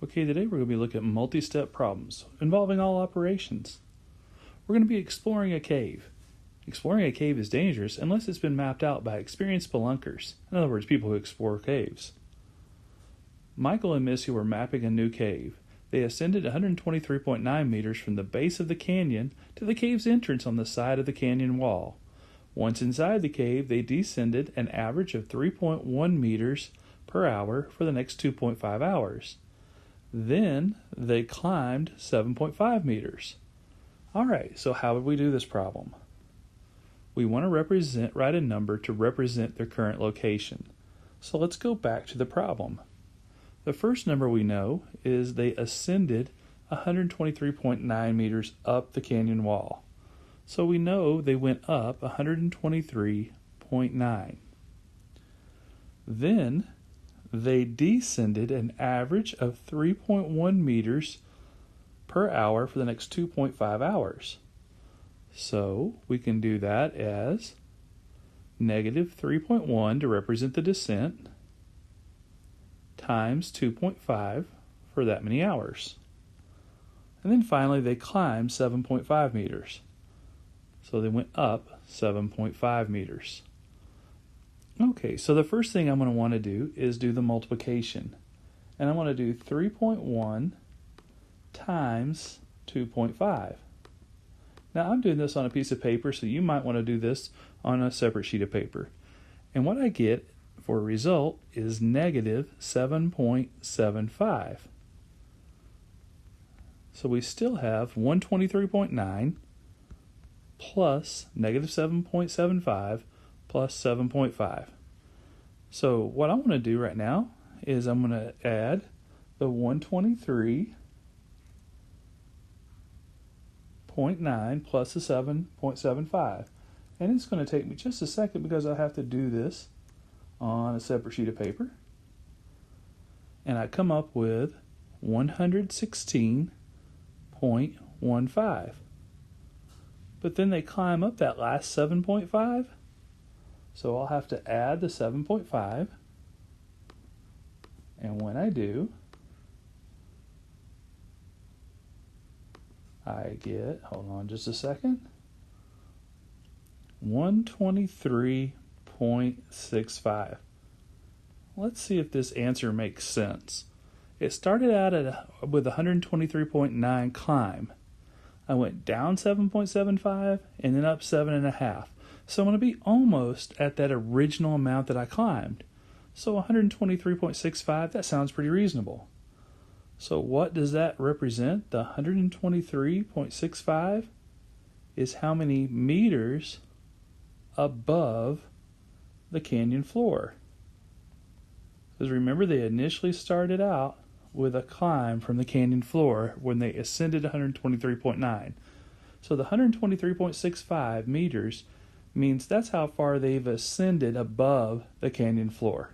Okay, today we're going to be looking at multi-step problems involving all operations. We're going to be exploring a cave. Exploring a cave is dangerous unless it's been mapped out by experienced spelunkers, in other words, people who explore caves. Michael and Missy were mapping a new cave. They ascended 123.9 meters from the base of the canyon to the cave's entrance on the side of the canyon wall. Once inside the cave, they descended an average of 3.1 meters per hour for the next 2.5 hours. Then they climbed 7.5 meters. All right, so how would we do this problem? We want to write a number to represent their current location. So let's go back to the problem. The first number we know is they ascended 123.9 meters up the canyon wall. So we know they went up 123.9. Then they descended an average of 3.1 meters per hour for the next 2.5 hours. So we can do that as negative 3.1 to represent the descent times 2.5 for that many hours. And then finally they climbed 7.5 meters. So they went up 7.5 meters. Okay, so the first thing I'm going to want to do is do the multiplication. And I want to do 3.1 times 2.5. Now I'm doing this on a piece of paper, so you might want to do this on a separate sheet of paper. And what I get for a result is negative 7.75. So we still have 123.9 plus negative 7.75 plus 7.5. So what I want to do right now is I'm going to add the 123.9 plus the 7.75. And it's going to take me just a second because I have to do this on a separate sheet of paper. And I come up with 116.15. But then they climb up that last 7.5. So I'll have to add the 7.5. And when I do, I get, hold on just a second, 123.65. Let's see if this answer makes sense. It started out with 123.9 climb. I went down 7.75 and then up 7.5. So I'm going to be almost at that original amount that I climbed. So 123.65, that sounds pretty reasonable. So what does that represent? The 123.65 is how many meters above the canyon floor. Because remember, they initially started out with a climb from the canyon floor when they ascended 123.9. So the 123.65 meters means that's how far they've ascended above the canyon floor.